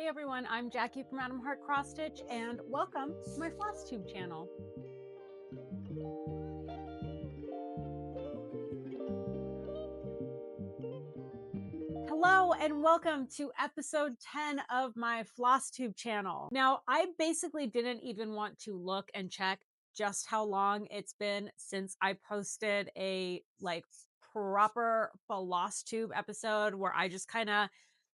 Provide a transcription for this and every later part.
Hey everyone, I'm Jackie from Adam Heart Cross Stitch and welcome to my Flosstube channel. Hello and welcome to episode 10 of my Flosstube channel. Now, I basically didn't even want to look and check just how long it's been since I posted a proper Flosstube episode where I just kind of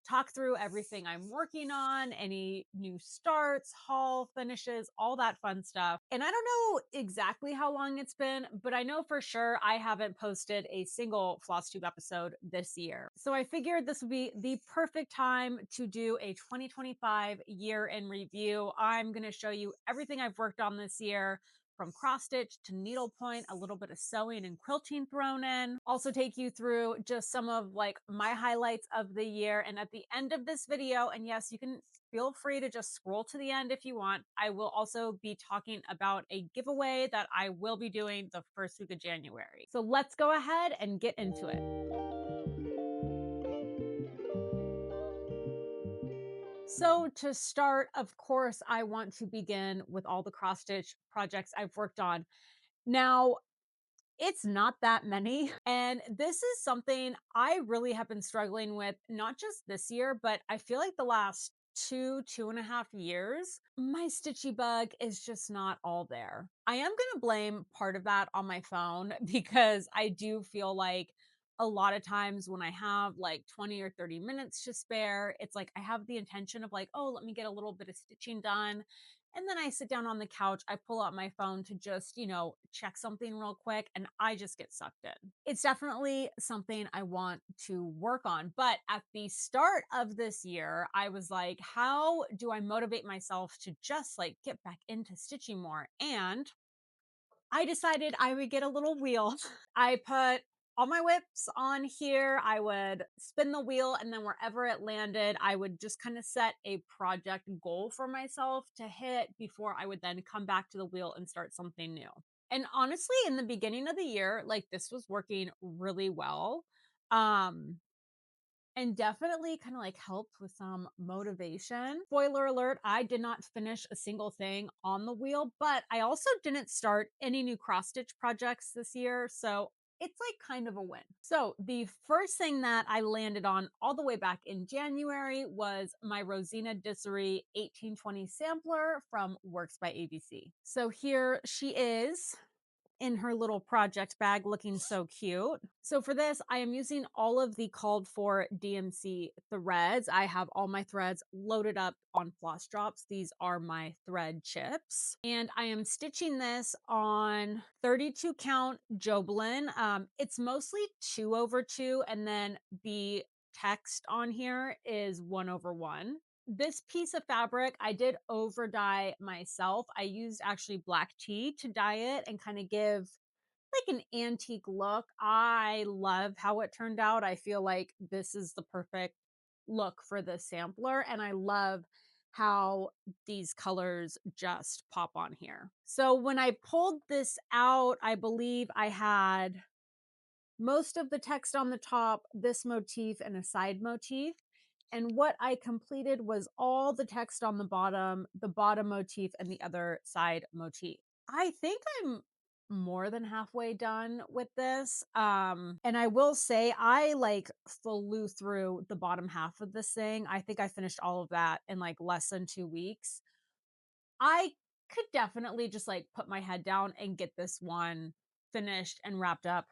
talk through everything I'm working on, any new starts, haul, finishes, all that fun stuff. And I don't know exactly how long it's been, but I know for sure I haven't posted a single Flosstube episode this year. So I figured this would be the perfect time to do a 2025 year in review. I'm going to show you everything I've worked on this year, from cross stitch to needlepoint, a little bit of sewing and quilting thrown in. Also take you through just some of my highlights of the year. And at the end of this video, and yes, you can feel free to just scroll to the end if you want, I will also be talking about a giveaway that I will be doing the first week of January. So let's go ahead and get into it. So to start, of course, I want to begin with all the cross stitch projects I've worked on. Now, it's not that many. And this is something I really have been struggling with, not just this year, but I feel like the last 2.5 years, my stitchy bug is just not all there. I am going to blame part of that on my phone because I do feel like a lot of times when I have like 20 or 30 minutes to spare, it's like I have the intention of oh, let me get a little bit of stitching done. And then I sit down on the couch, I pull out my phone to just, check something real quick, and I just get sucked in. It's definitely something I want to work on. But at the start of this year, I was like, how do I motivate myself to just get back into stitching more? And I decided I would get a little wheel. I put all my whips on here. I would spin the wheel, and then wherever it landed, I would just kind of set a project goal for myself to hit before I would then come back to the wheel and start something new. And honestly, in the beginning of the year, this was working really well. Um, and definitely kind of helped with some motivation. Spoiler alert, I did not finish a single thing on the wheel, but I also didn't start any new cross stitch projects this year. So it's kind of a win. So the first thing that I landed on all the way back in January was my Rosina Diserie 1820 sampler from Works by ABC. So here she is in her little project bag, looking so cute. So for this, I am using all of the called for DMC threads. I have all my threads loaded up on floss drops. These are my thread chips. And I am stitching this on 32 count Joblin. It's mostly 2/2, and then the text on here is 1/1. This piece of fabric I did over dye myself. I used actually black tea to dye it and kind of give an antique look. I love how it turned out. I feel like this is the perfect look for the sampler, and I love how these colors just pop on here. So when I pulled this out, I believe I had most of the text on the top, this motif, and a side motif. And what I completed was all the text on the bottom motif, and the other side motif. I think I'm more than halfway done with this. And I will say I flew through the bottom half of this thing. I think I finished all of that in less than 2 weeks. I could definitely just put my head down and get this one finished and wrapped up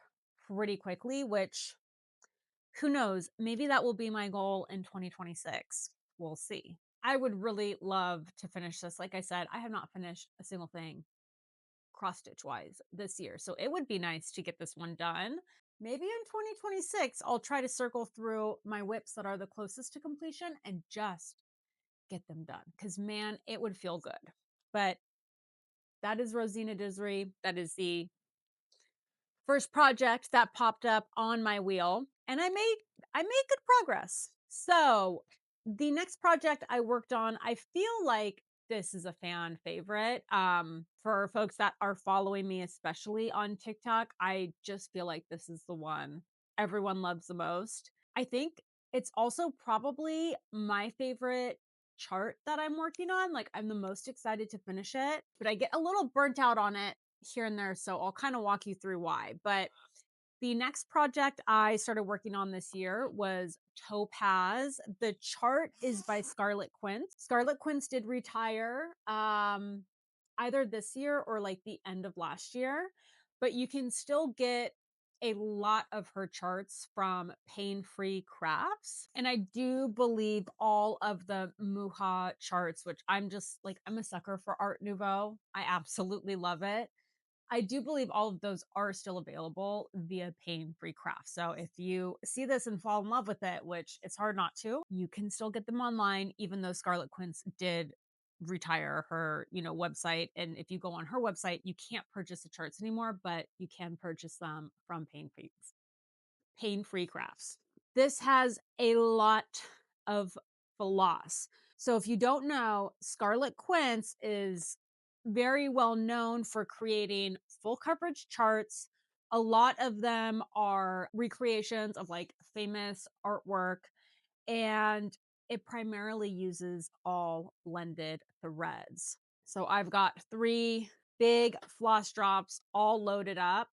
pretty quickly, which who knows? Maybe that will be my goal in 2026. We'll see. I would really love to finish this. Like I said, I have not finished a single thing cross stitch wise this year. So it would be nice to get this one done. Maybe in 2026, I'll try to circle through my whips that are the closest to completion and just get them done. Because man, it would feel good. But that is Rosina Diserie. That is the first project that popped up on my wheel, and I made good progress. So the next project I worked on, I feel like this is a fan favorite. For folks that are following me, especially on TikTok, I just feel like this is the one everyone loves the most. I think it's also probably my favorite chart that I'm working on. Like, I'm the most excited to finish it, but I get a little burnt out on it here and there. So I'll kind of walk you through why. But the next project I started working on this year was Topaz. The chart is by Scarlet Quince. Scarlet Quince did retire either this year or like the end of last year, but you can still get a lot of her charts from Pain Free Crafts. And I do believe all of the Muha charts, which I'm just like, I'm a sucker for Art Nouveau. I absolutely love it. I do believe all of those are still available via Pain Free Craft. So if you see this and fall in love with it, which it's hard not to, you can still get them online, even though Scarlet Quince did retire her, website. And if you go on her website, you can't purchase the charts anymore, but you can purchase them from Pain Free Crafts. This has a lot of floss. So if you don't know, Scarlet Quince is very well known for creating full coverage charts. A lot of them are recreations of like famous artwork, and it primarily uses all blended threads. So I've got 3 big floss drops all loaded up,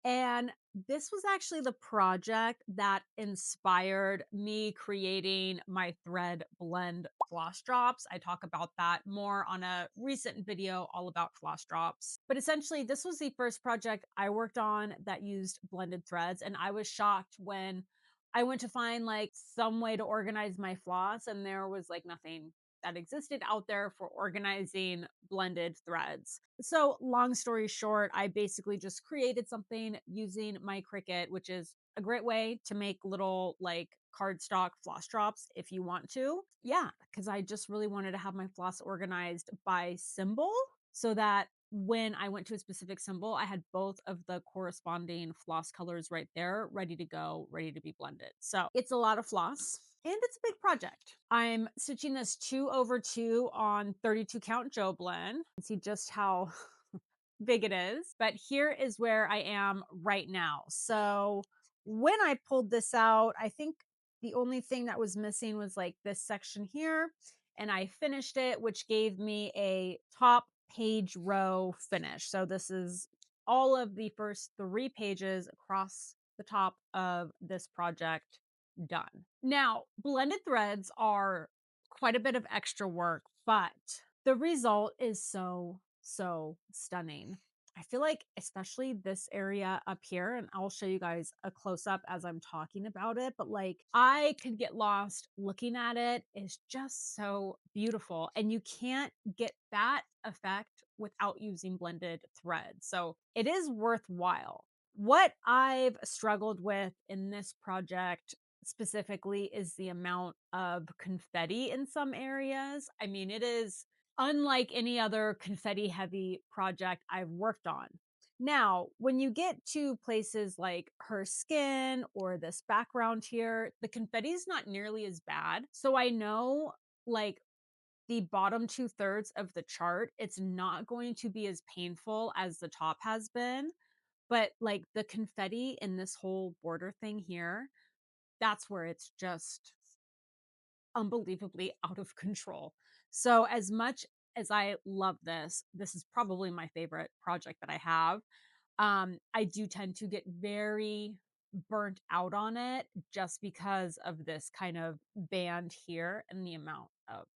and this was actually the project that inspired me creating my thread blend floss drops. I talk about that more on a recent video all about floss drops. But essentially, this was the first project I worked on that used blended threads. And I was shocked when I went to find like some way to organize my floss, and there was like nothing that existed out there for organizing blended threads. So, long story short, I basically just created something using my Cricut, which is a great way to make little like cardstock floss drops if you want to. Yeah, because I just really wanted to have my floss organized by symbol so that when I went to a specific symbol, I had both of the corresponding floss colors right there, ready to go, ready to be blended. So it's a lot of floss and it's a big project. I'm stitching this 2/2 on 32 count Joblin. See just how big it is. But here is where I am right now. So when I pulled this out, I think the only thing that was missing was like this section here. And I finished it, which gave me a top page row finish. So this is all of the first 3 pages across the top of this project done. Now, blended threads are quite a bit of extra work, but the result is so stunning. I feel like, especially this area up here, and I'll show you guys a close up as I'm talking about it, but like I could get lost looking at it. It's just so beautiful. And you can't get that effect without using blended threads. So it is worthwhile. What I've struggled with in this project specifically is the amount of confetti in some areas. I mean, it is unlike any other confetti heavy project I've worked on. Now, when you get to places like her skin or this background here, the confetti is not nearly as bad. So I know like the bottom 2/3 of the chart, it's not going to be as painful as the top has been. But like the confetti in this whole border thing here, that's where it's just unbelievably out of control. So as much as I love this, this is probably my favorite project that I have. I do tend to get very burnt out on it just because of this kind of band here and the amount of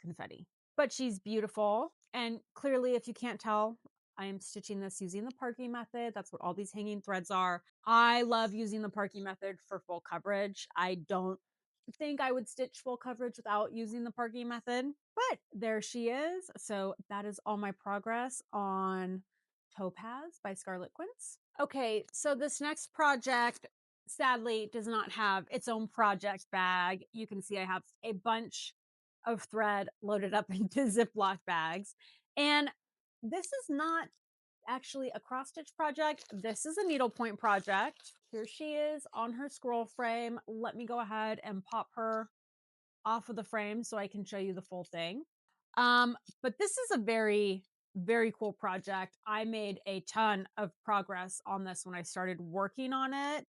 confetti. But she's beautiful. And clearly, if you can't tell, I am stitching this using the parking method. That's what all these hanging threads are. I love using the parking method for full coverage. I don't think I would stitch full coverage without using the parking method, but there she is. So that is all my progress on Topaz by Scarlet Quince. Okay, so this next project sadly does not have its own project bag. You can see I have a bunch of thread loaded up into Ziploc bags. And this is not actually a cross stitch project. This is a needlepoint project. Here she is on her scroll frame. Let me go ahead and pop her off of the frame so I can show you the full thing. But this is a very cool project. I made a ton of progress on this when I started working on it.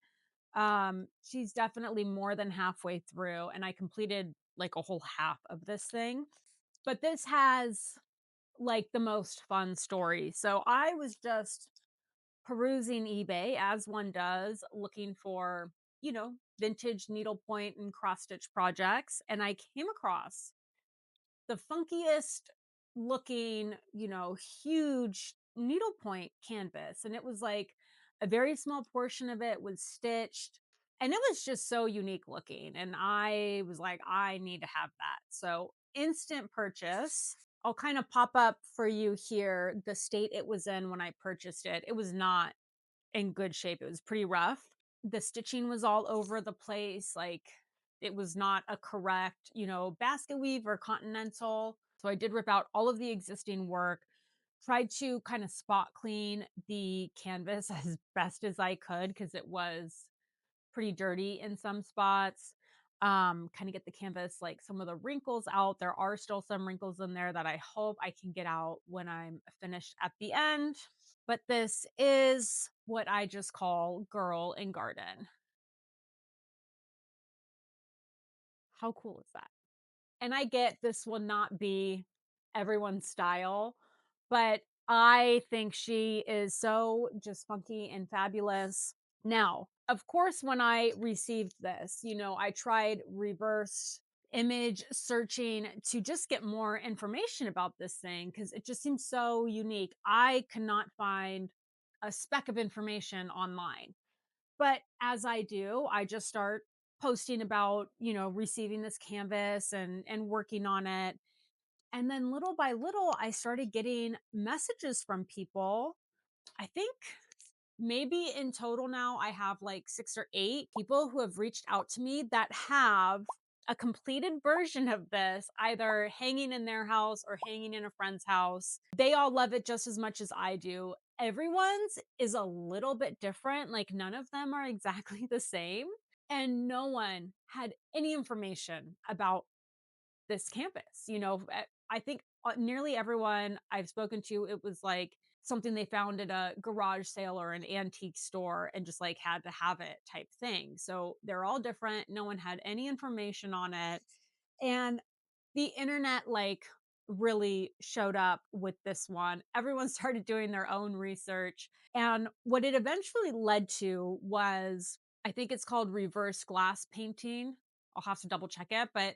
She's definitely more than halfway through, and I completed like a whole half of this thing. But this has like the most fun story. So I was just perusing eBay as one does, looking for, vintage needlepoint and cross stitch projects. And I came across the funkiest looking, huge needlepoint canvas. And it was like a very small portion of it was stitched. And it was just so unique looking. And I was like, I need to have that. So instant purchase. I'll kind of pop up for you here the state it was in when I purchased it. It was not in good shape. It was pretty rough. The stitching was all over the place. Like it was not a correct, basket weave or continental. So I did rip out all of the existing work, tried to kind of spot clean the canvas as best as I could because it was pretty dirty in some spots. Kind of get the canvas, like some of the wrinkles out. There are still some wrinkles in there that I hope I can get out when I'm finished at the end. But this is what I just call girl in garden. How cool is that? And I get this will not be everyone's style, but I think she is so just funky and fabulous. Now, of course, when I received this, I tried reverse image searching to just get more information about this thing because it just seems so unique. I cannot find a speck of information online. But as I do, I just start posting about, receiving this canvas and working on it. And then little by little, I started getting messages from people. I think maybe in total now I have like 6 or 8 people who have reached out to me that have a completed version of this either hanging in their house or hanging in a friend's house. They all love it just as much as I do. Everyone's is a little bit different, like none of them are exactly the same, and no one had any information about this campus. I think nearly everyone I've spoken to, it was like something they found at a garage sale or an antique store and just like had to have it type thing. So they're all different. No one had any information on it. And the internet like really showed up with this one. Everyone started doing their own research. And what it eventually led to was, I think it's called reverse glass painting. I'll have to double check it, but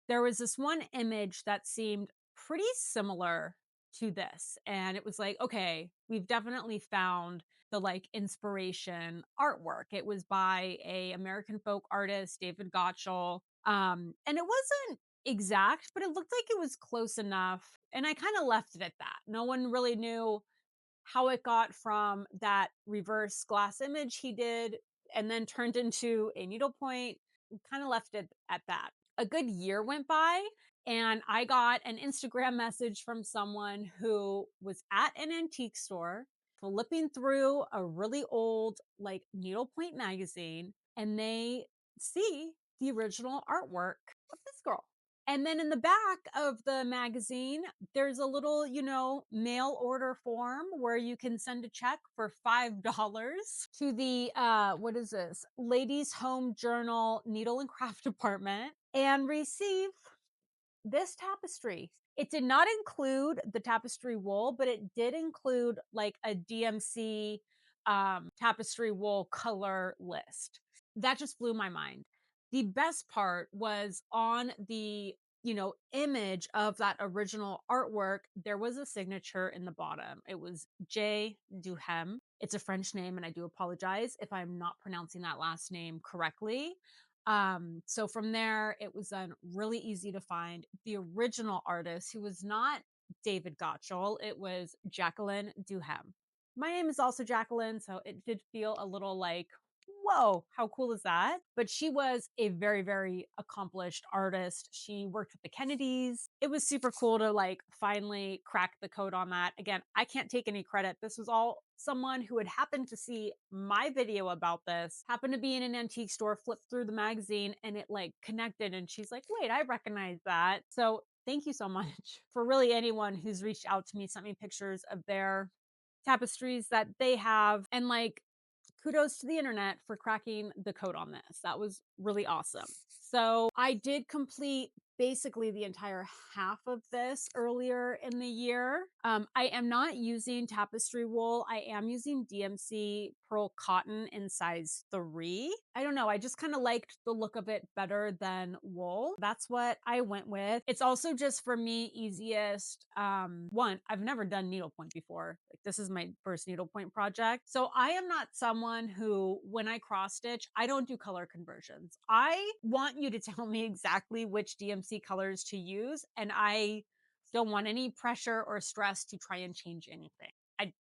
there was this one image that seemed pretty similar to this. And it was like, okay, we've definitely found the like inspiration artwork. It was by a American folk artist, David Gottschall. And it wasn't exact, but it looked like it was close enough. And I kind of left it at that. No one really knew how it got from that reverse glass image he did and then turned into a needlepoint. Kind of left it at that. A good year went by and I got an Instagram message from someone who was at an antique store flipping through a really old like needlepoint magazine and they see the original artwork of this girl. And then in the back of the magazine, there's a little, mail order form where you can send a check for $5 to the, what is this? Ladies Home Journal Needle and Craft Department and receive this tapestry. It did not include the tapestry wool, but it did include like a DMC tapestry wool color list. That just blew my mind. The best part was on the image of that original artwork, there was a signature in the bottom. It was J. Duheme. It's a French name, and I do apologize if I'm not pronouncing that last name correctly. So from there, it was then really easy to find the original artist who was not David Gottschall. It was Jacqueline Duheme. My name is also Jacqueline, so it did feel a little like, whoa, how cool is that? But she was a very, very accomplished artist. She worked with the Kennedys. It was super cool to like finally crack the code on that. Again, I can't take any credit. This was all someone who had happened to see my video about this, happened to be in an antique store, flipped through the magazine, and it like connected. And she's like, wait, I recognize that. So thank you so much for really anyone who's reached out to me, sent me pictures of their tapestries that they have. And like, kudos to the internet for cracking the code on this. That was really awesome. So I did complete basically the entire half of this earlier in the year. I am not using tapestry wool. I am using DMC pearl cotton in size 3. I don't know. I just kind of liked the look of it better than wool. That's what I went with. It's also just for me easiest. One, I've never done needlepoint before. Like this is my first needlepoint project. So I am not someone who, when I cross stitch, I don't do color conversions. I want you to tell me exactly which DMC colors to use, and I don't want any pressure or stress to try and change anything.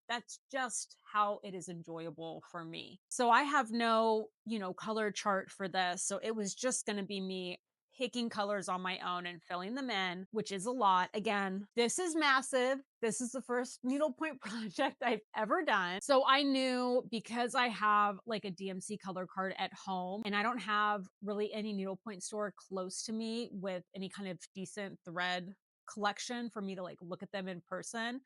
That's just how it is enjoyable for me. So I have no, color chart for this. So it was just going to be me picking colors on my own and filling them in, which is a lot. Again, this is massive. This is the first needlepoint project I've ever done. So I knew, because I have like a DMC color card at home and I don't have really any needlepoint store close to me with any kind of decent thread collection for me to like look at them in person.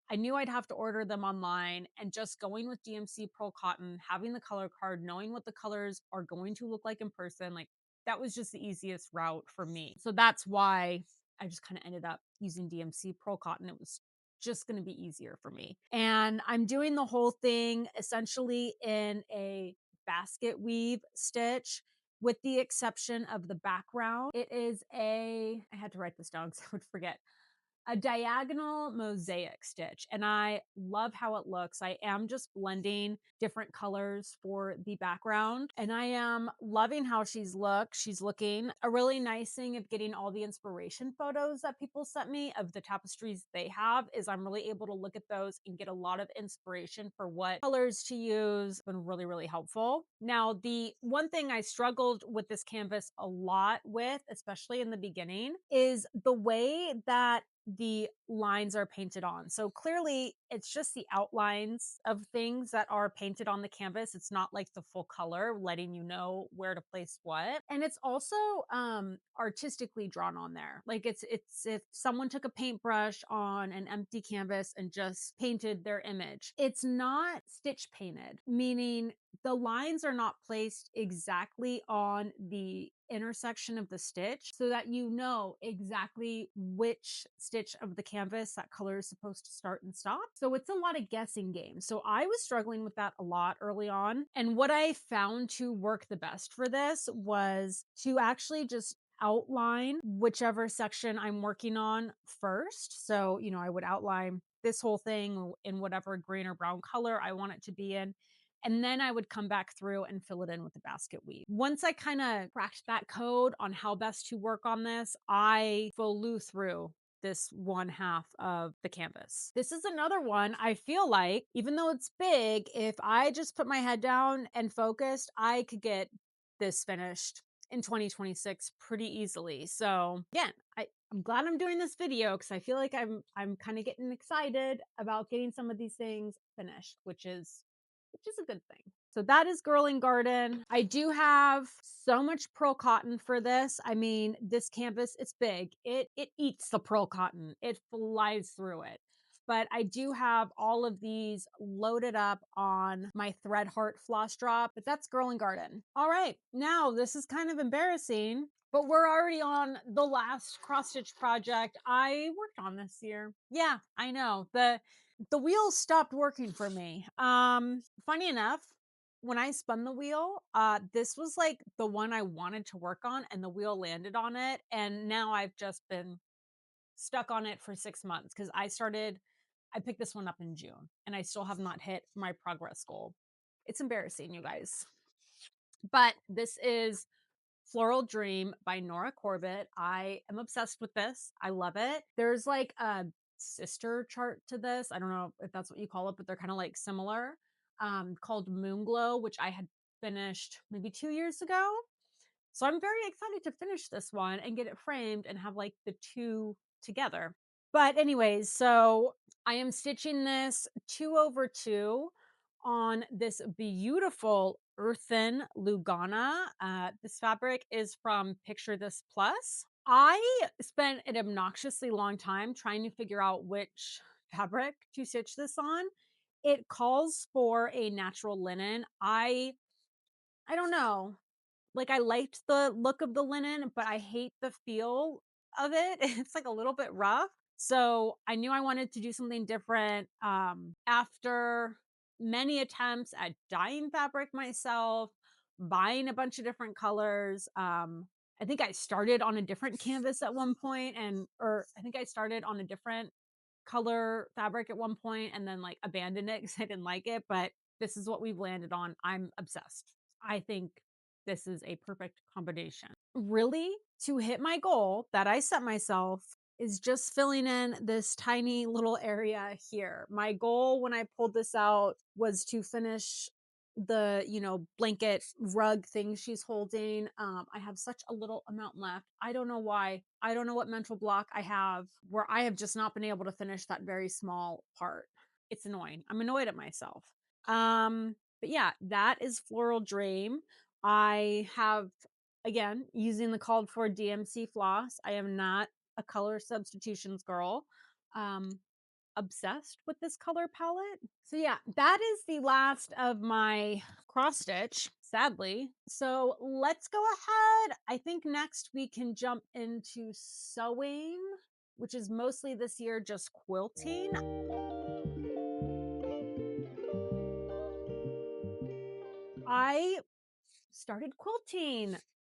I knew I'd have to order them online, and just going with DMC Pearl Cotton, having the color card, knowing what the colors are going to look like in person, like that was just the easiest route for me. So that's why I just kind of ended up using DMC Pearl Cotton. It was just going to be easier for me. And I'm doing the whole thing essentially in a basket weave stitch, with the exception of the background. It is I had to write this down because I would forget, a diagonal mosaic stitch, and I love how it looks. I am just blending different colors for the background, and I am loving how she's looking. A really nice thing of getting all the inspiration photos that people sent me of the tapestries they have is I'm really able to look at those and get a lot of inspiration for what colors to use. It's been really, really helpful. Now, the one thing I struggled with this canvas a lot with, especially in the beginning, is the way that the lines are painted on. So clearly it's just the outlines of things that are painted on the canvas. It's not like the full color letting you know where to place what. And it's also artistically drawn on there. Like it's if someone took a paintbrush on an empty canvas and just painted their image. It's not stitch painted, meaning the lines are not placed exactly on the intersection of the stitch so that you know exactly which stitch of the canvas that color is supposed to start and stop. So it's a lot of guessing games. So I was struggling with that a lot early on. And what I found to work the best for this was to actually just outline whichever section I'm working on first. So, I would outline this whole thing in whatever green or brown color I want it to be in. And then I would come back through and fill it in with the basket weave. Once I kind of cracked that code on how best to work on this, I flew through this one half of the canvas. This is another one I feel like, even though it's big, if I just put my head down and focused, I could get this finished in 2026 pretty easily. So again, I'm glad I'm doing this video because I feel like I'm kind of getting excited about getting some of these things finished, which is a good thing. So that is Girl and Garden. I do have so much pearl cotton for this. I mean, this canvas, it's big. It eats the pearl cotton. It flies through it. But I do have all of these loaded up on my thread heart floss drop, but that's Girl and Garden. All right, now this is kind of embarrassing, but we're already on the last cross stitch project I worked on this year. Yeah, I know. The wheels stopped working for me. Funny enough, when I spun the wheel, this was like the one I wanted to work on, and the wheel landed on it. And now I've just been stuck on it for 6 months because I picked this one up in June and I still have not hit my progress goal. It's embarrassing, you guys. But this is Floral Dream by Nora Corbett. I am obsessed with this. I love it. There's like a sister chart to this. I don't know if that's what you call it, but they're kind of like similar, called Moonglow, which I had finished maybe 2 years ago. So I'm very excited to finish this one and get it framed and have like the two together. But anyways, so I am stitching this 2/2 on this beautiful earthen Lugana. This fabric is from Picture This Plus. I spent an obnoxiously long time trying to figure out which fabric to stitch this on. It calls for a natural linen. I don't know. Like, I liked the look of the linen, but I hate the feel of it. It's, like, a little bit rough. So, I knew I wanted to do something different, after many attempts at dyeing fabric myself, buying a bunch of different colors, I think I started on a different canvas at one point or I think I started on a different color fabric at one point and then, like, abandoned it because I didn't like it, but this is what we've landed on. I'm obsessed. I think this is a perfect combination. Really, to hit my goal that I set myself is just filling in this tiny little area here. My goal when I pulled this out was to finish the blanket rug thing she's holding. I have such a little amount left. I don't know why. I don't know what mental block I have where I have just not been able to finish that very small part. It's annoying. I'm annoyed at myself. But yeah, that is Floral Dream. I have, again, using the called for DMC floss. I am not a color substitutions girl. Um, Obsessed with this color palette. So yeah, that is the last of my cross stitch, sadly. So let's go ahead. I think next we can jump into sewing, which is mostly this year just quilting. I started quilting.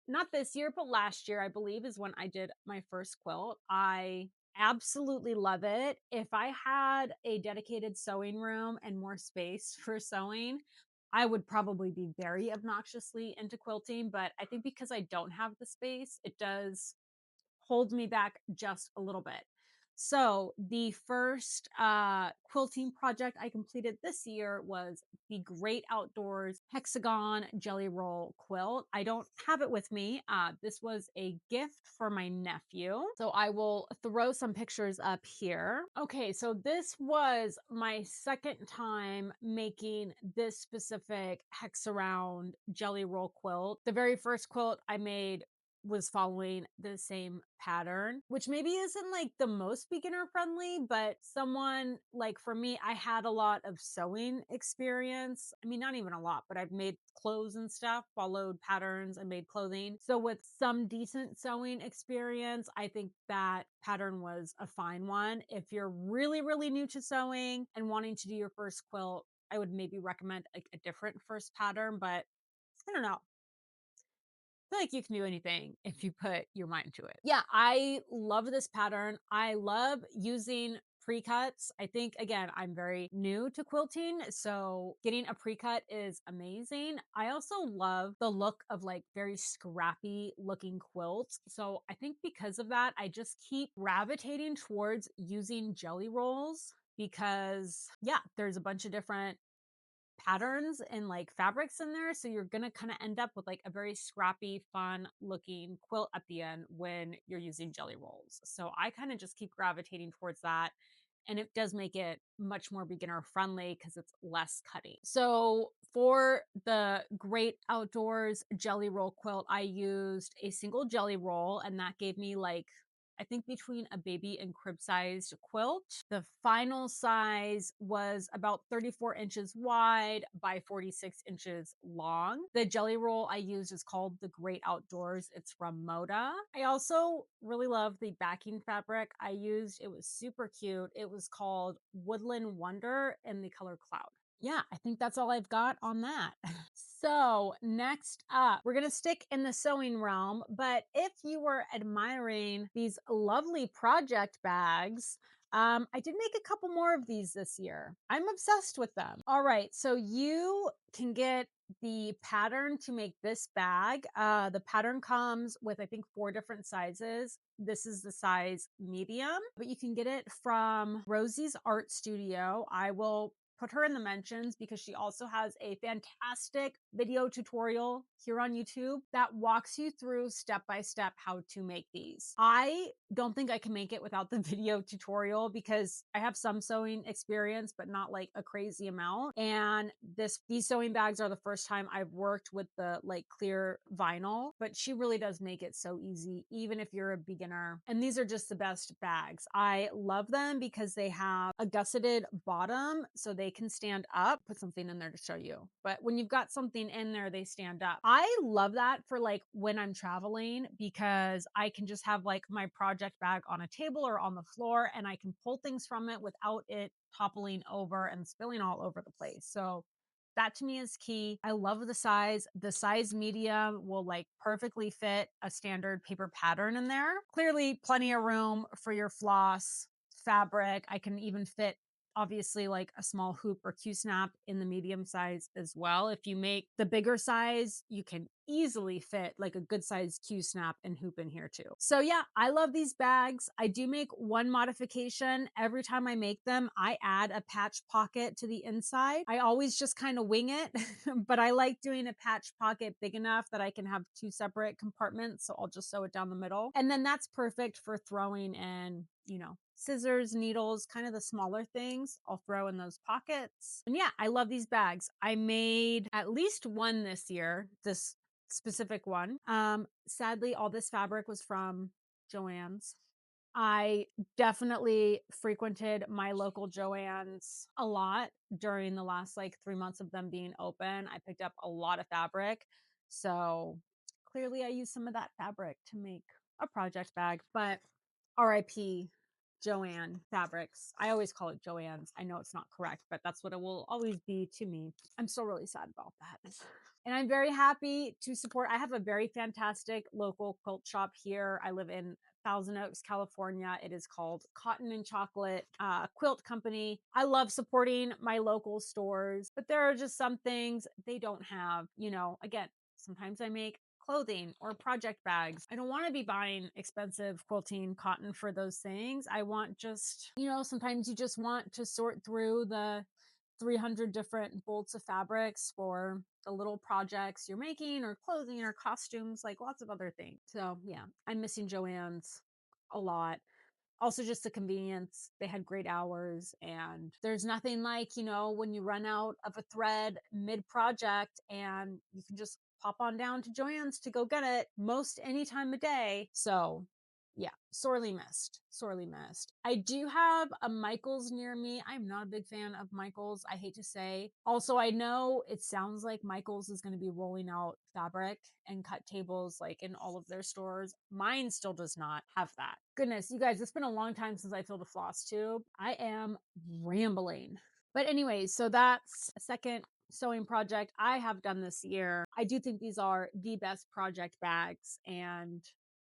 Not this year, but last year, I believe, is when I did my first quilt. I absolutely love it. If I had a dedicated sewing room and more space for sewing, I would probably be very obnoxiously into quilting. But I think because I don't have the space, it does hold me back just a little bit. So the first quilting project I completed this year was the Great Outdoors Hexagon Jelly Roll quilt. I don't have it with me. This was a gift for my nephew. So I will throw some pictures up here. Okay, so this was my second time making this specific hex around jelly roll quilt. The very first quilt I made was following the same pattern, which maybe isn't like the most beginner friendly, but someone like for me, I had a lot of sewing experience. I mean, not even a lot, but I've made clothes and stuff, followed patterns and made clothing. So with some decent sewing experience, I think that pattern was a fine one. If you're really, really new to sewing and wanting to do your first quilt, I would maybe recommend like a different first pattern, but I don't know. Feel like you can do anything if you put your mind to it. Yeah, I love this pattern. I love using pre-cuts. I think again, I'm very new to quilting, so getting a pre-cut is amazing. I also love the look of like very scrappy looking quilts. So I think because of that, I just keep gravitating towards using jelly rolls because yeah, there's a bunch of different patterns and like fabrics in there. So you're going to kind of end up with like a very scrappy, fun looking quilt at the end when you're using jelly rolls. So I kind of just keep gravitating towards that. And it does make it much more beginner friendly because it's less cutting. So for the Great Outdoors Jelly Roll quilt, I used a single jelly roll, and that gave me like I think between a baby and crib sized quilt. The final size was about 34 inches wide by 46 inches long. The jelly roll I used is called the Great Outdoors. It's from Moda. I also really love the backing fabric I used. It was super cute. It was called Woodland Wonder in the color Cloud. Yeah, I think that's all I've got on that. So, next up, we're going to stick in the sewing realm. But if you were admiring these lovely project bags, I did make a couple more of these this year. I'm obsessed with them. All right, so you can get the pattern to make this bag. The pattern comes with, I think, 4 different sizes. This is the size medium, but you can get it from Rosie's Art Studio. I will put her in the mentions because she also has a fantastic video tutorial here on YouTube that walks you through step by step how to make these. I don't think I can make it without the video tutorial because I have some sewing experience, but not like a crazy amount. And these sewing bags are the first time I've worked with the like clear vinyl, but she really does make it so easy, even if you're a beginner. And these are just the best bags. I love them because they have a gusseted bottom, so they they can stand up. Put something in there to show you. But when you've got something in there, they stand up. I love that for like when I'm traveling because I can just have like my project bag on a table or on the floor and I can pull things from it without it toppling over and spilling all over the place. So that to me is key. I love the size. The size medium will like perfectly fit a standard paper pattern in there. Clearly, plenty of room for your floss, fabric. I can even fit obviously like a small hoop or Q snap in the medium size as well. If you make the bigger size, you can easily fit like a good size Q snap and hoop in here too. So yeah, I love these bags. I do make one modification. Every time I make them, I add a patch pocket to the inside. I always just kind of wing it, but I like doing a patch pocket big enough that I can have two separate compartments. So I'll just sew it down the middle. And then that's perfect for throwing in, scissors, needles, kind of the smaller things I'll throw in those pockets. And yeah, I love these bags. I made at least one this year, this specific one. Sadly, all this fabric was from Joann's. I definitely frequented my local Joann's a lot during the last like 3 months of them being open. I picked up a lot of fabric. So clearly I used some of that fabric to make a project bag, but RIP Joann Fabrics. I always call it Joann's. I know it's not correct, but that's what it will always be to me. I'm still really sad about that. And I'm very happy to support. I have a very fantastic local quilt shop here. I live in Thousand Oaks, California. It is called Cotton and Chocolate Quilt Company. I love supporting my local stores, but there are just some things they don't have. Again, sometimes I make clothing or project bags. I don't want to be buying expensive quilting cotton for those things. I want just, sometimes you just want to sort through the 300 different bolts of fabrics for the little projects you're making or clothing or costumes, like lots of other things. So yeah, I'm missing Joann's a lot. Also just the convenience. They had great hours and there's nothing like, when you run out of a thread mid project and you can just pop on down to Joann's to go get it most any time of day. So yeah, sorely missed. Sorely missed. I do have a Michaels near me. I'm not a big fan of Michaels, I hate to say. Also, I know it sounds like Michaels is going to be rolling out fabric and cut tables like in all of their stores. Mine still does not have that. Goodness, you guys, it's been a long time since I filled a Flosstube. I am rambling. But anyway, so that's a second sewing project I have done this year. I do think these are the best project bags, and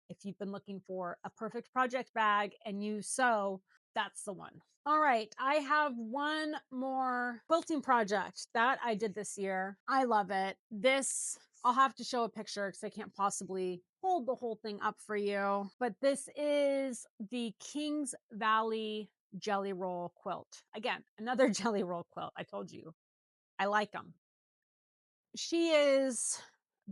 if you've been looking for a perfect project bag and you sew, that's the one. All right, I have one more quilting project that I did this year. I love it. This, I'll have to show a picture because I can't possibly hold the whole thing up for you. But this is the Kings Valley Jelly Roll quilt. Again, another jelly roll quilt. I told you, I like them. She is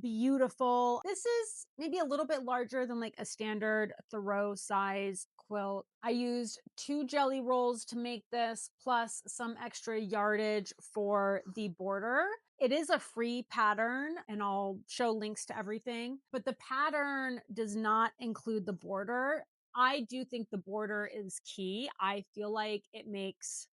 beautiful. This is maybe a little bit larger than like a standard throw size quilt. I used 2 jelly rolls to make this, plus some extra yardage for the border. It is a free pattern and I'll show links to everything, but the pattern does not include the border. I do think the border is key. I feel like it makes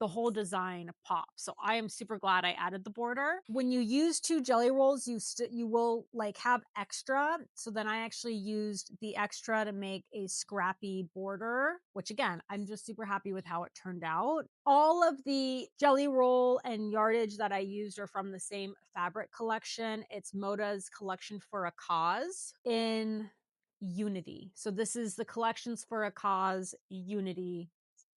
the whole design pop. So I am super glad I added the border. When you use 2 jelly rolls, you will like have extra. So then I actually used the extra to make a scrappy border, which again, I'm just super happy with how it turned out. All of the jelly roll and yardage that I used are from the same fabric collection. It's Moda's Collection for a Cause in Unity. So this is the Collections for a Cause Unity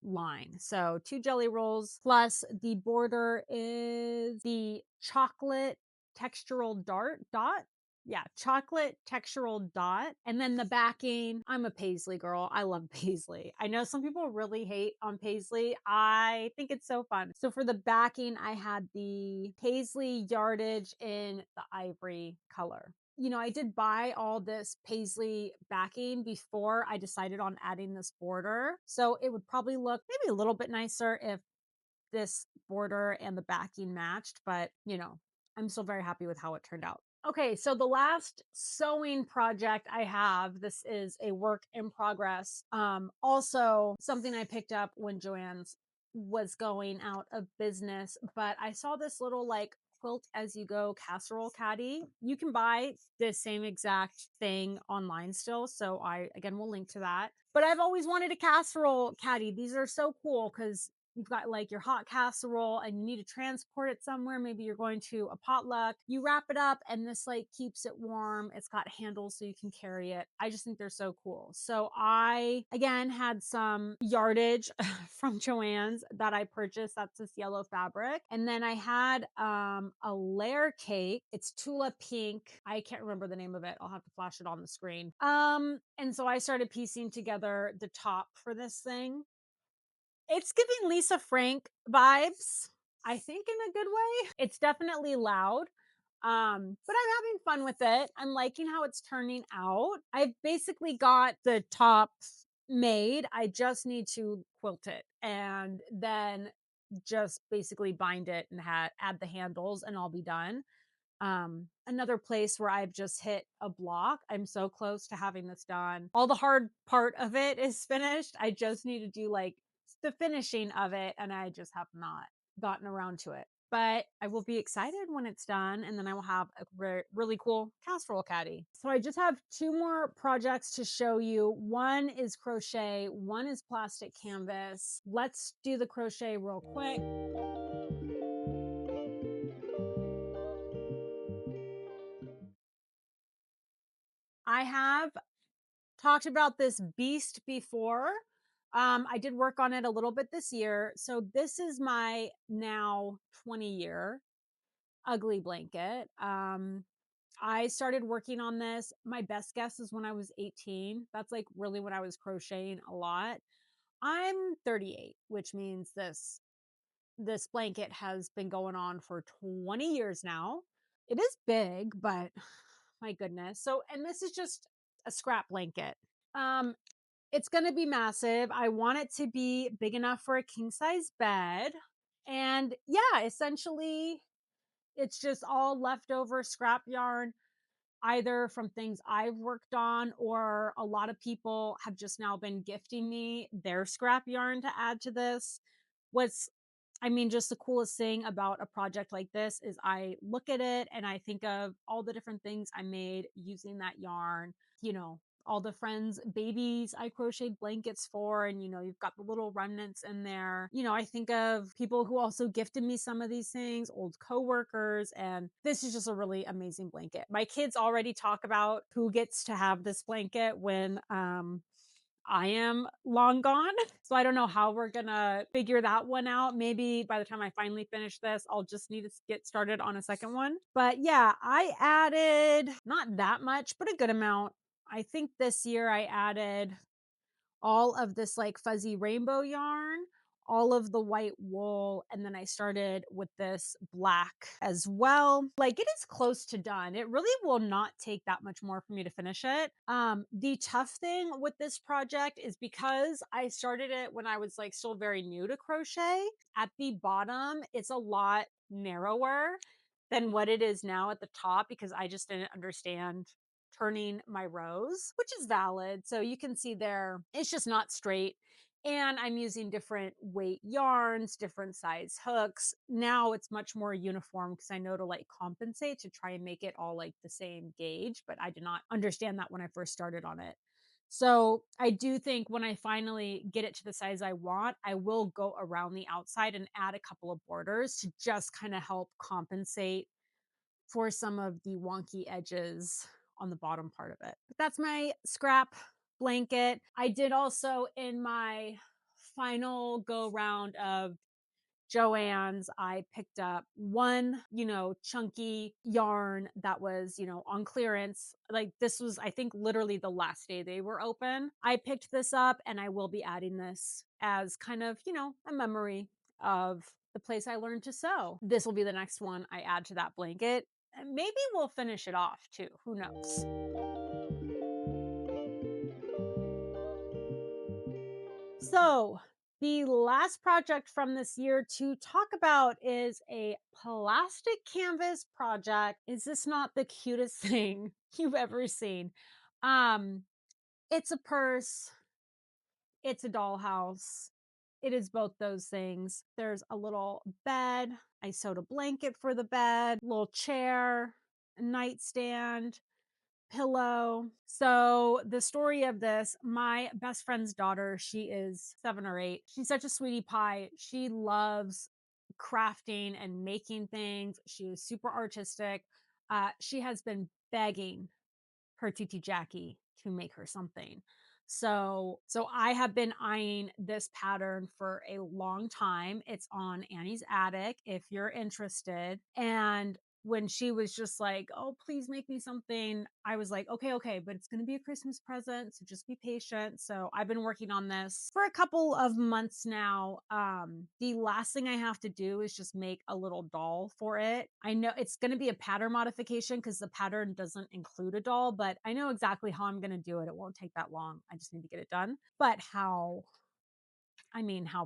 line. So 2 jelly rolls plus the border is the chocolate textural dot. Yeah, chocolate textural dot. And then the backing, I'm a paisley girl. I love paisley. I know some people really hate on paisley. I think it's so fun. So for the backing, I had the paisley yardage in the ivory color. I did buy all this paisley backing before I decided on adding this border. So it would probably look maybe a little bit nicer if this border and the backing matched, but I'm still very happy with how it turned out. Okay, so the last sewing project I have, this is a work in progress. Also something I picked up when Joann's was going out of business, but I saw this little like quilt as you go casserole caddy. You can buy the same exact thing online still. So I again will link to that. But I've always wanted a casserole caddy. These are so cool because you've got like your hot casserole and you need to transport it somewhere. Maybe you're going to a potluck. You wrap it up and this like keeps it warm. It's got handles so you can carry it. I just think they're so cool. So I again had some yardage from Joann's that I purchased. That's this yellow fabric. And then I had a layer cake. It's Tula Pink. I can't remember the name of it. I'll have to flash it on the screen. And so I started piecing together the top for this thing. It's giving Lisa Frank vibes, I think in a good way. It's definitely loud. But I'm having fun with it. I'm liking how it's turning out. I've basically got the top made. I just need to quilt it and then just basically bind it and add the handles and I'll be done. Another place where I've just hit a block. I'm so close to having this done. All the hard part of it is finished. I just need to do like the finishing of it, and I just have not gotten around to it. But I will be excited when it's done, and then I will have a really cool casserole caddy. So I just have two more projects to show you. One is crochet, one is plastic canvas. Let's do the crochet real quick. I have talked about this beast before. I did work on it a little bit this year. So this is my now 20-year ugly blanket. I started working on this. My best guess is when I was 18. That's like really when I was crocheting a lot. I'm 38, which means this blanket has been going on for 20 years now. It is big, but my goodness. So, and this is just a scrap blanket. Um, it's going to be massive. I want it to be big enough for a king size bed. And yeah, essentially, it's just all leftover scrap yarn, either from things I've worked on or a lot of people have just now been gifting me their scrap yarn to add to this. What's I mean, just the coolest thing about a project like this is I look at it and I think of all the different things I made using that yarn, you know, all the friends, babies I crocheted blankets for, and you've got the little remnants in there. I think of people who also gifted me some of these things, old coworkers, and this is just a really amazing blanket. My kids already talk about who gets to have this blanket when I am long gone. So I don't know how we're gonna figure that one out. Maybe by the time I finally finish this, I'll just need to get started on a second one. But yeah, I added not that much, but a good amount. I think this year I added all of this like fuzzy rainbow yarn, all of the white wool, and then I started with this black as well. Like it is close to done. It really will not take that much more for me to finish it. The tough thing with this project is because I started it when I was like still very new to crochet. At the bottom, it's a lot narrower than what it is now at the top because I just didn't understand turning my rows, which is valid. So you can see there, it's just not straight. And I'm using different weight yarns, different size hooks. Now it's much more uniform because I know to like compensate to try and make it all like the same gauge, but I did not understand that when I first started on it. So I do think when I finally get it to the size I want, I will go around the outside and add a couple of borders to just kind of help compensate for some of the wonky edges on the bottom part of it. But that's my scrap blanket. I did also in my final go round of Joann's, I picked up one, chunky yarn that was, on clearance. Like this was, I think, literally the last day they were open. I picked this up and I will be adding this as kind of, a memory of the place I learned to sew. This will be the next one I add to that blanket. And maybe we'll finish it off too. Who knows? So, the last project from this year to talk about is a plastic canvas project. Is this not the cutest thing you've ever seen? Um, it's a purse, it's a dollhouse. It is both those things. There's a little bed. I sewed a blanket for the bed, little chair, a nightstand, pillow. So, the story of this, my best friend's daughter, she is 7 or 8. She's such a sweetie pie. She loves crafting and making things. She is super artistic. She has been begging her Titi Jackie to make her something. So I have been eyeing this pattern for a long time. It's on Annie's attic if you're interested. And when she was just like, "Oh, please make me something," I was like, "Okay, okay, but it's going to be a Christmas present, so just be patient." So I've been working on this for a couple of months now. The last thing I have to do is just make a little doll for it. I know it's going to be a pattern modification because the pattern doesn't include a doll, but I know exactly how I'm going to do it. It won't take that long. I just need to get it done. But how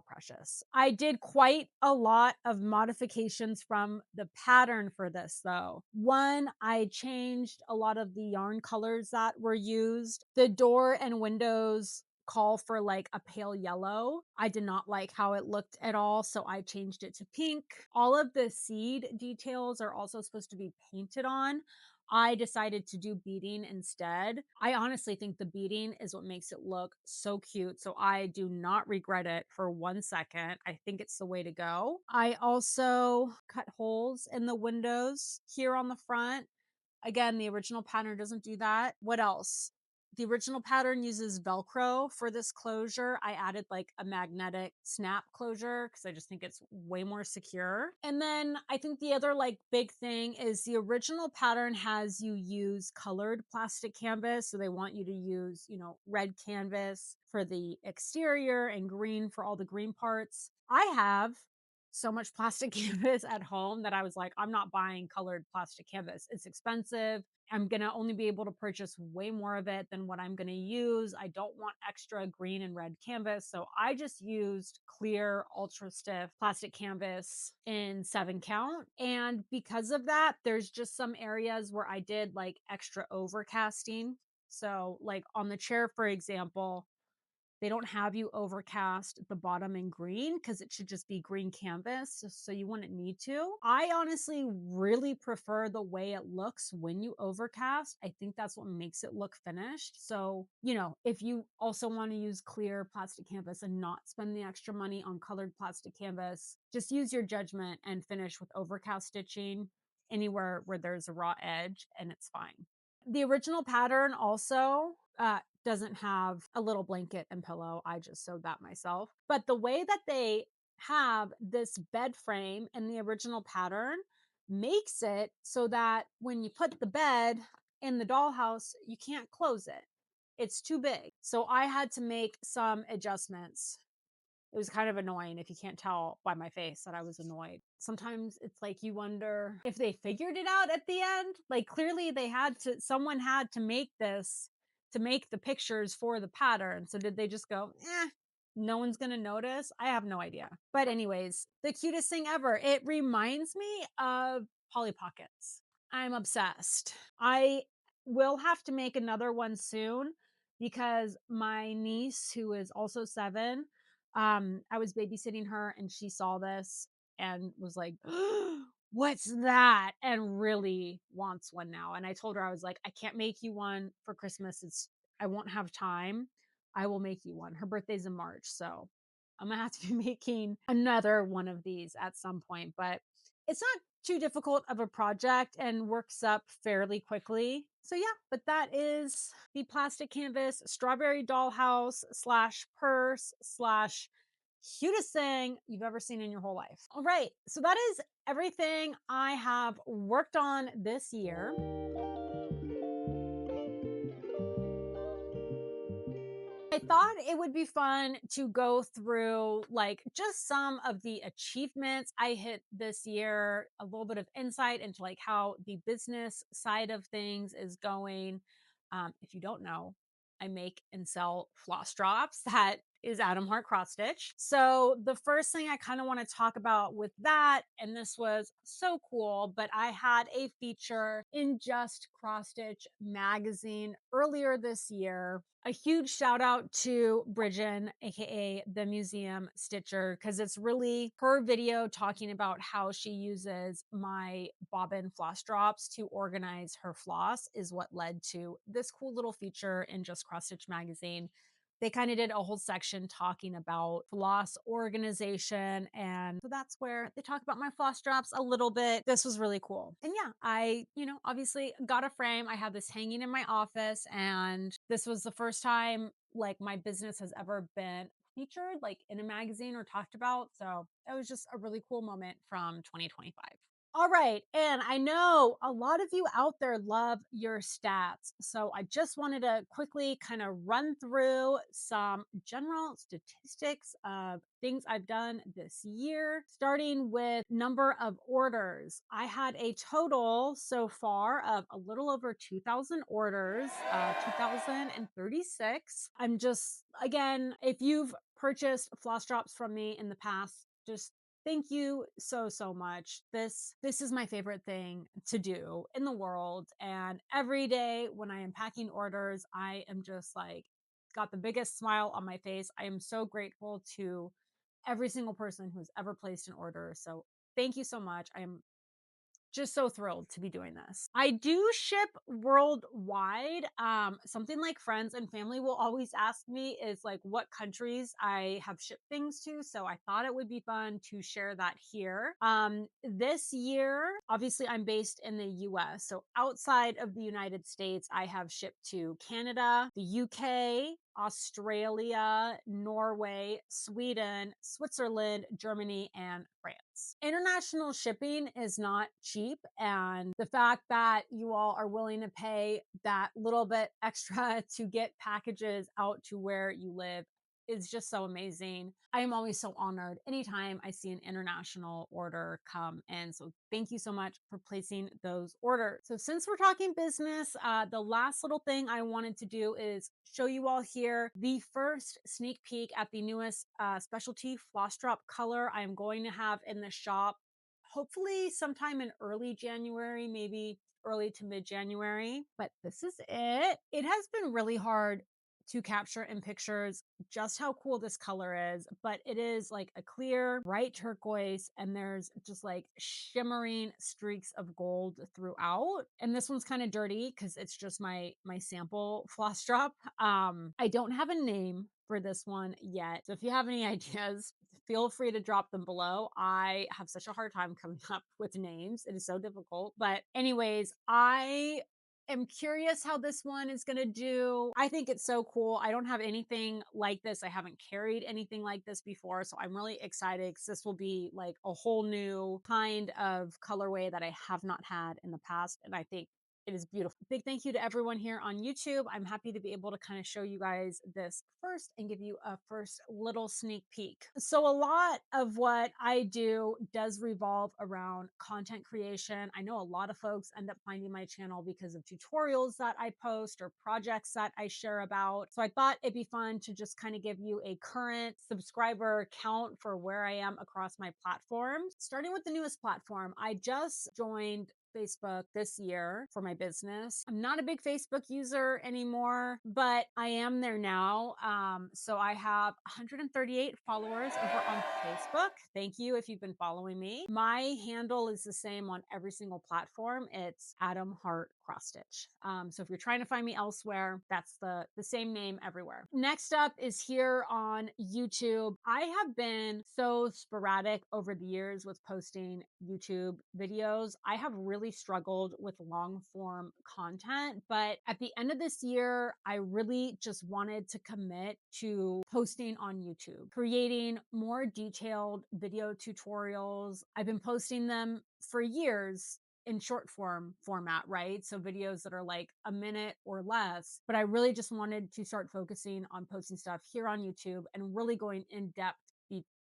precious. I did quite a lot of modifications from the pattern for this, though. One, I changed a lot of the yarn colors that were used. The door and windows call for like a pale yellow. I did not like how it looked at all, so I changed it to pink. All of the seed details are also supposed to be painted on. I decided to do beading instead. I honestly think the beading is what makes it look so cute. So I do not regret it for 1 second. I think it's the way to go. I also cut holes in the windows here on the front. Again, the original pattern doesn't do that. What else? The original pattern uses Velcro for this closure. I added like a magnetic snap closure because I just think it's way more secure. And then I think the other like big thing is the original pattern has you use colored plastic canvas. So they want you to use, red canvas for the exterior and green for all the green parts. I have so much plastic canvas at home that I was like, I'm not buying colored plastic canvas. It's expensive. I'm going to only be able to purchase way more of it than what I'm going to use. I don't want extra green and red canvas. So I just used clear, ultra stiff plastic canvas in 7 count. And because of that, there's just some areas where I did like extra overcasting. So, like on the chair, for example, they don't have you overcast the bottom in green because it should just be green canvas. So you wouldn't need to. I honestly really prefer the way it looks when you overcast. I think that's what makes it look finished. So, if you also want to use clear plastic canvas and not spend the extra money on colored plastic canvas, just use your judgment and finish with overcast stitching anywhere where there's a raw edge and it's fine. The original pattern also doesn't have a little blanket and pillow. I just sewed that myself. But the way that they have this bed frame in the original pattern makes it so that when you put the bed in the dollhouse, you can't close it. It's too big. So I had to make some adjustments. It was kind of annoying if you can't tell by my face that I was annoyed. Sometimes it's like you wonder if they figured it out at the end. Like clearly someone had to make this to make the pictures for the pattern. So did they just go, no one's going to notice? I have no idea. But anyways, the cutest thing ever. It reminds me of Polly Pockets. I'm obsessed. I will have to make another one soon because my niece, who is also 7, I was babysitting her and she saw this and was like, "What's that?" and really wants one now. And I told her, I was like, "I can't make you one for Christmas. I won't have time. I will make you one." Her birthday's in March, so I'm gonna have to be making another one of these at some point, but it's not too difficult of a project and works up fairly quickly. So yeah, but that is the plastic canvas strawberry dollhouse slash purse slash cutest thing you've ever seen in your whole life. All right, so that is everything I have worked on this year. I thought it would be fun to go through like just some of the achievements I hit this year, a little bit of insight into like how the business side of things is going. If you don't know, I make and sell floss drops that is Adam Hart Cross Stitch. So the first thing I kind of want to talk about with that, and this was so cool, but I had a feature in Just Cross Stitch magazine earlier this year. A huge shout out to Bridgen, aka the Museum Stitcher, because it's really her video talking about how she uses my bobbin floss drops to organize her floss is what led to this cool little feature in Just Cross Stitch magazine. They kind of did a whole section talking about floss organization. And so that's where they talk about my floss drops a little bit. This was really cool. And yeah, I, obviously got a frame. I have this hanging in my office, and this was the first time like my business has ever been featured like in a magazine or talked about. So it was just a really cool moment from 2025. All right. And I know a lot of you out there love your stats. So I just wanted to quickly kind of run through some general statistics of things I've done this year, starting with number of orders. I had a total so far of a little over 2,000 orders, 2,036. I'm just, again, if you've purchased floss drops from me in the past, just thank you so much. This is my favorite thing to do in the world, and every day when I am packing orders, I am just like got the biggest smile on my face. I am so grateful to every single person who's ever placed an order. So thank you so much. I am just so thrilled to be doing this. I do ship worldwide. Something like friends and family will always ask me is like what countries I have shipped things to. So I thought it would be fun to share that here. This year, obviously I'm based in the US. So outside of the United States, I have shipped to Canada, the UK, Australia, Norway, Sweden, Switzerland, Germany, and France. International shipping is not cheap. And the fact that you all are willing to pay that little bit extra to get packages out to where you live is just so amazing. I am always so honored anytime I see an international order come in. So thank you so much for placing those orders. So since we're talking business, the last little thing I wanted to do is show you all here the first sneak peek at the newest specialty floss drop color I'm going to have in the shop. Hopefully sometime in early January, maybe early to mid January, but this is it. It has been really hard to capture in pictures just how cool this color is, but it is like a clear, bright turquoise, and there's just like shimmering streaks of gold throughout. And this one's kind of dirty because it's just my sample floss drop. I don't have a name for this one yet. So if you have any ideas, feel free to drop them below. I have such a hard time coming up with names. It is so difficult. But anyways, I am curious how this one is going to do. I think it's so cool. I don't have anything like this. I haven't carried anything like this before. So I'm really excited because this will be like a whole new kind of colorway that I have not had in the past. And I think it is beautiful. Big thank you to everyone here on YouTube. I'm happy to be able to kind of show you guys this first and give you a first little sneak peek. So a lot of what I do does revolve around content creation. I know a lot of folks end up finding my channel because of tutorials that I post or projects that I share about. So I thought it'd be fun to just kind of give you a current subscriber count for where I am across my platforms. Starting with the newest platform, I just joined Facebook this year for my business. I'm not a big Facebook user anymore, but I am there now. So I have 138 followers over on Facebook. Thank you if you've been following me. My handle is the same on every single platform. It's Adam Hart Cross Stitch. So if you're trying to find me elsewhere, that's the same name everywhere. Next up is here on YouTube. I have been so sporadic over the years with posting YouTube videos. I have really struggled with long form content, but at the end of this year, I really just wanted to commit to posting on YouTube, creating more detailed video tutorials. I've been posting them for years in short form format, right? So videos that are like a minute or less, but I really just wanted to start focusing on posting stuff here on YouTube and really going in depth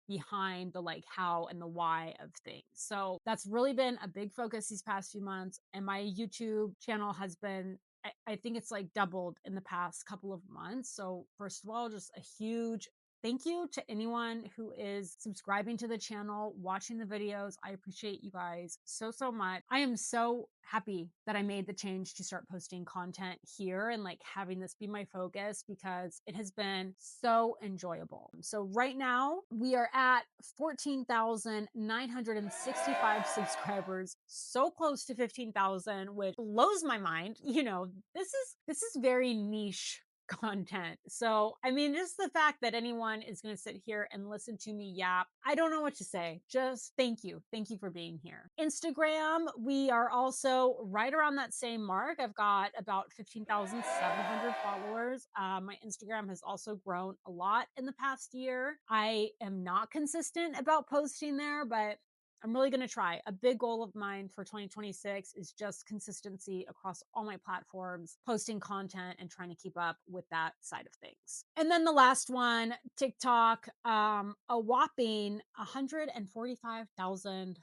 behind the like how and the why of things. So that's really been a big focus these past few months. And my YouTube channel has been, I think it's like doubled in the past couple of months. So first of all, just a huge thank you to anyone who is subscribing to the channel, watching the videos. I appreciate you guys so, so much. I am so happy that I made the change to start posting content here and like having this be my focus because it has been so enjoyable. So right now we are at 14,965 subscribers, so close to 15,000, which blows my mind. This is very niche content. So, I mean, just the fact that anyone is going to sit here and listen to me yap, I don't know what to say. Just thank you. Thank you for being here. Instagram, we are also right around that same mark. I've got about 15,700 followers. My Instagram has also grown a lot in the past year. I am not consistent about posting there, but I'm really going to try. A big goal of mine for 2026 is just consistency across all my platforms, posting content and trying to keep up with that side of things. And then the last one, TikTok, a whopping 145,000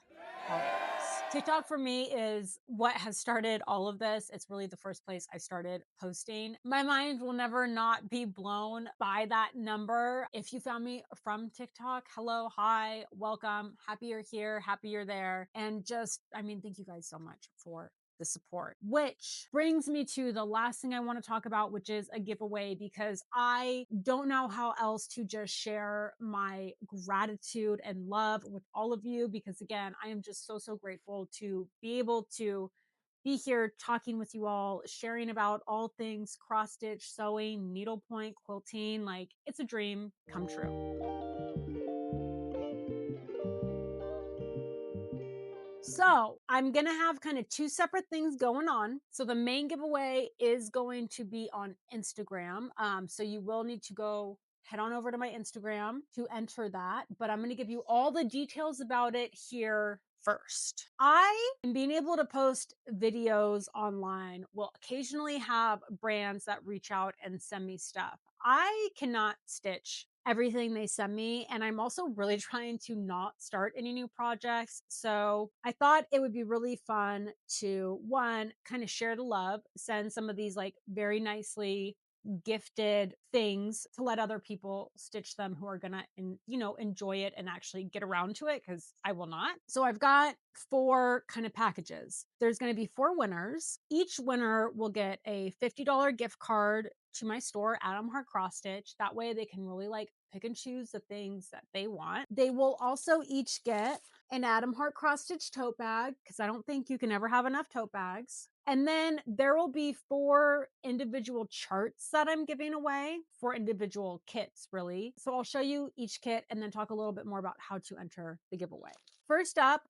followers. TikTok for me is what has started all of this. It's really the first place I started posting. My mind will never not be blown by that number. If you found me from TikTok, hello, hi, welcome, happy you're here, happy you're there. And thank you guys so much for the support, which brings me to the last thing I want to talk about, which is a giveaway, because I don't know how else to just share my gratitude and love with all of you, because again, I am just so, so grateful to be able to be here talking with you all, sharing about all things cross stitch, sewing, needlepoint, quilting. Like, it's a dream come true. So I'm going to have kind of two separate things going on. So the main giveaway is going to be on Instagram. So you will need to go head on over to my Instagram to enter that. But I'm going to give you all the details about it here first. I am being able to post videos online will occasionally have brands that reach out and send me stuff. I cannot stitch everything they send me. And I'm also really trying to not start any new projects. So I thought it would be really fun to, one, kind of share the love, send some of these like very nicely gifted things to let other people stitch them who are gonna enjoy it and actually get around to it, because I will not. So I've got 4 kind of packages. There's going to be 4 winners. Each winner will get a $50 gift card to my store, Adam Hart Cross Stitch. That way they can really like pick and choose the things that they want. They will also each get an Adam Hart Cross Stitch tote bag, because I don't think you can ever have enough tote bags. And then there will be 4 individual charts that I'm giving away, 4 individual kits, really. So I'll show you each kit and then talk a little bit more about how to enter the giveaway. First up,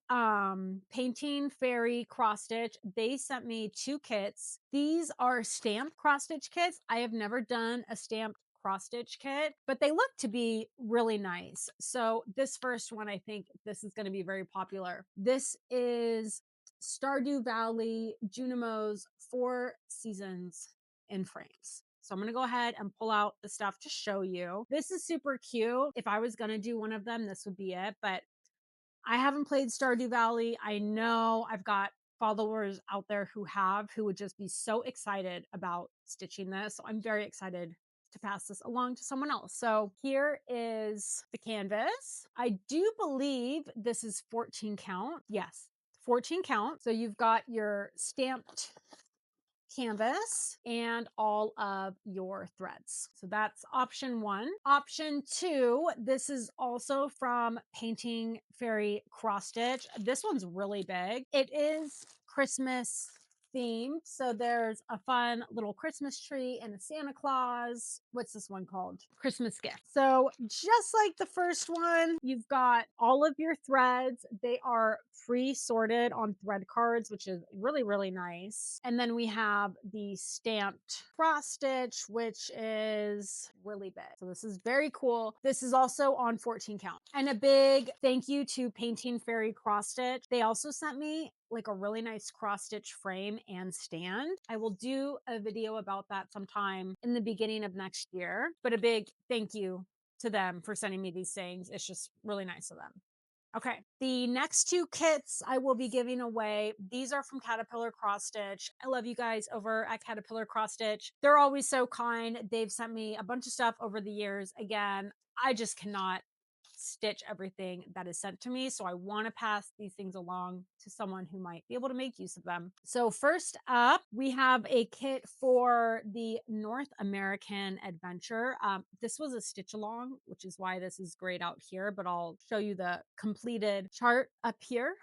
Painting Fairy Cross Stitch. They sent me 2 kits. These are stamped cross stitch kits. I have never done a stamped cross stitch kit, but they look to be really nice. So this first one, I think this is going to be very popular. This is Stardew Valley Junimo's 4 Seasons in Frames. So I'm going to go ahead and pull out the stuff to show you. This is super cute. If I was going to do one of them, this would be it. But I haven't played Stardew Valley. I know I've got followers out there who would just be so excited about stitching this. So I'm very excited to pass this along to someone else. So here is the canvas. I do believe this is 14 count. Yes, 14 count. So you've got your stamped canvas and all of your threads. So that's option 1. Option 2, this is also from Painting Fairy Cross Stitch. This one's really big. It is Christmas themed. So there's a fun little Christmas tree and a Santa Claus. What's this one called? Christmas gift. So just like the first one, you've got all of your threads. They are pre-sorted on thread cards, which is really, really nice. And then we have the stamped cross stitch, which is really big. So this is very cool. This is also on 14 count. And a big thank you to Painting Fairy Cross Stitch. They also sent me like a really nice cross stitch frame and stand. I will do a video about that sometime in the beginning of next year, but a big thank you to them for sending me these things. It's just really nice of them. Okay, the next 2 kits I will be giving away. These are from Caterpillar Cross Stitch. I love you guys over at Caterpillar Cross Stitch. They're always so kind. They've sent me a bunch of stuff over the years. Again, I just cannot stitch everything that is sent to me. So I want to pass these things along to someone who might be able to make use of them. So, first up, we have a kit for the North American Adventure. This was a stitch along, which is why this is grayed out here, but I'll show you the completed chart up here.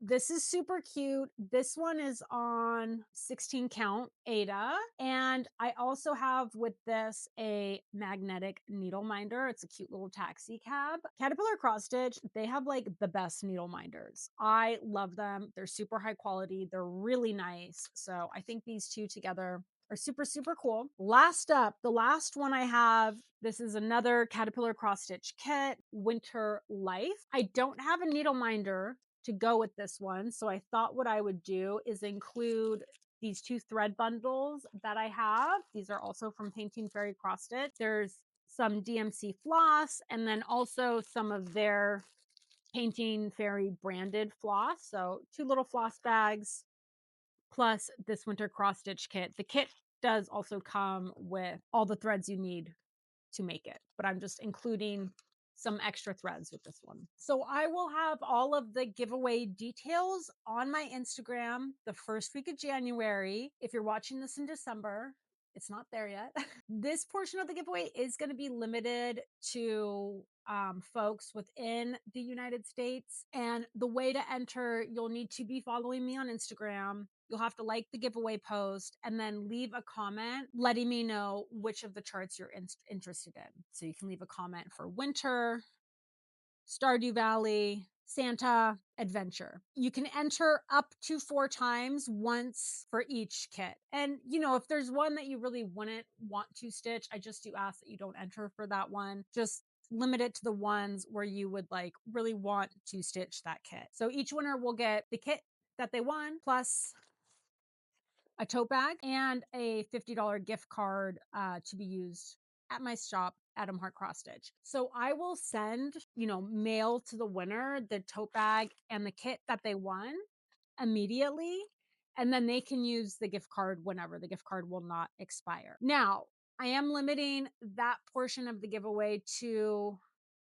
This is super cute. This one is on 16 count Ada. And I also have with this a magnetic needle minder. It's a cute little taxi cab. Caterpillar Cross Stitch, they have like the best needle minders. I love them. They're super high quality. They're really nice. So I think these two together are super, super cool. Last up, the last one I have, this is another Caterpillar Cross Stitch kit, Winter Life. I don't have a needle minder to go with this one. So I thought what I would do is include these two thread bundles that I have. These are also from Painting Fairy Cross Stitch. There's some DMC floss and then also some of their Painting Fairy branded floss. So two little floss bags plus this winter cross stitch kit. The kit does also come with all the threads you need to make it, but I'm just including some extra threads with this one. So I will have all of the giveaway details on my Instagram the first week of January. If you're watching this in December, it's not there yet. This portion of the giveaway is going to be limited to folks within the United States. And the way to enter, you'll need to be following me on Instagram. You'll have to like the giveaway post and then leave a comment letting me know which of the charts you're interested in. So you can leave a comment for winter, Stardew Valley, Santa, Adventure. You can enter up to 4 times, once for each kit. And, if there's one that you really wouldn't want to stitch, I just do ask that you don't enter for that one. Just limit it to the ones where you would like really want to stitch that kit. So each winner will get the kit that they won plus a tote bag and a $50 gift card to be used at my shop, Adam Hart Cross Stitch. So I will send, mail to the winner the tote bag and the kit that they won immediately. And then they can use the gift card whenever. The gift card will not expire. Now, I am limiting that portion of the giveaway to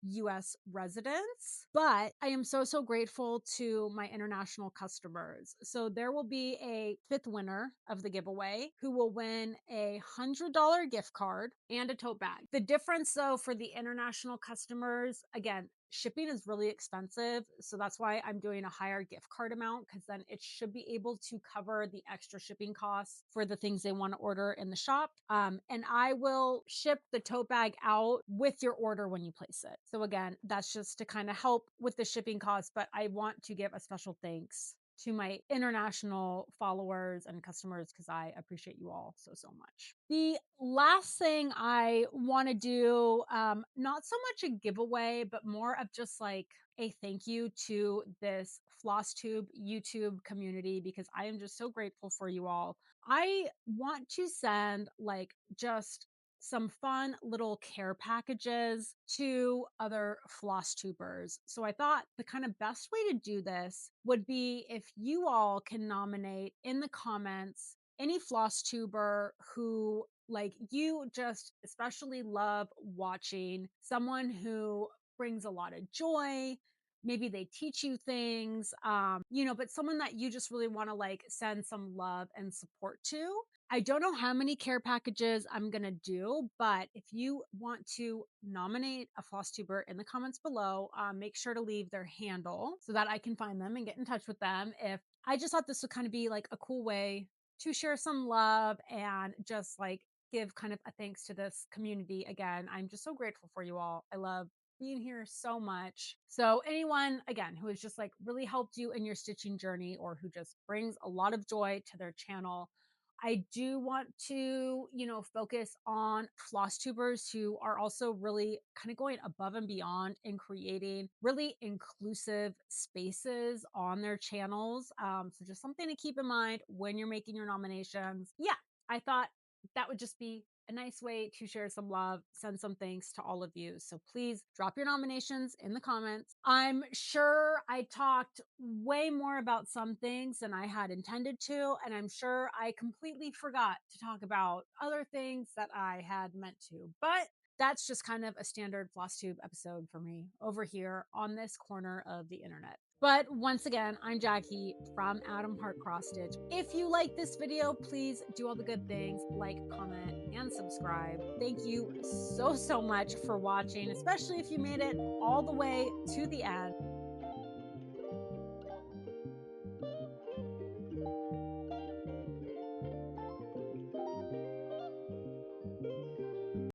US residents, but I am so, so grateful to my international customers. So there will be a fifth winner of the giveaway who will win a $100 gift card and a tote bag. The difference, though, for the international customers, again, shipping is really expensive. So that's why I'm doing a higher gift card amount, because then it should be able to cover the extra shipping costs for the things they want to order in the shop. And I will ship the tote bag out with your order when you place it. So again, that's just to kind of help with the shipping costs, but I want to give a special thanks to my international followers and customers because I appreciate you all so, so much. The last thing I want to do, not so much a giveaway, but more of just like a thank you to this Flosstube YouTube community because I am just so grateful for you all. I want to send like just some fun little care packages to other floss tubers. So I thought the kind of best way to do this would be if you all can nominate in the comments any floss tuber who like you just especially love watching, someone who brings a lot of joy. Maybe they teach you things, but someone that you just really want to like send some love and support to. I don't know how many care packages I'm going to do, but if you want to nominate a floss tuber in the comments below, make sure to leave their handle so that I can find them and get in touch with them. If I just thought this would kind of be like a cool way to share some love and just like give kind of a thanks to this community. Again, I'm just so grateful for you all. I love being here so much. So anyone again who has just like really helped you in your stitching journey or who just brings a lot of joy to their channel, I do want to, focus on floss tubers who are also really kind of going above and beyond in creating really inclusive spaces on their channels. So just something to keep in mind when you're making your nominations. Yeah, I thought that would just be a nice way to share some love, send some thanks to all of you. So please drop your nominations in the comments. I'm sure I talked way more about some things than I had intended to, and I'm sure I completely forgot to talk about other things that I had meant to. But that's just kind of a standard Flosstube episode for me over here on this corner of the internet. But once again, I'm Jackie from Adam Hart Cross Stitch. If you like this video, please do all the good things, like, comment, and subscribe. Thank you so much for watching, especially if you made it all the way to the end.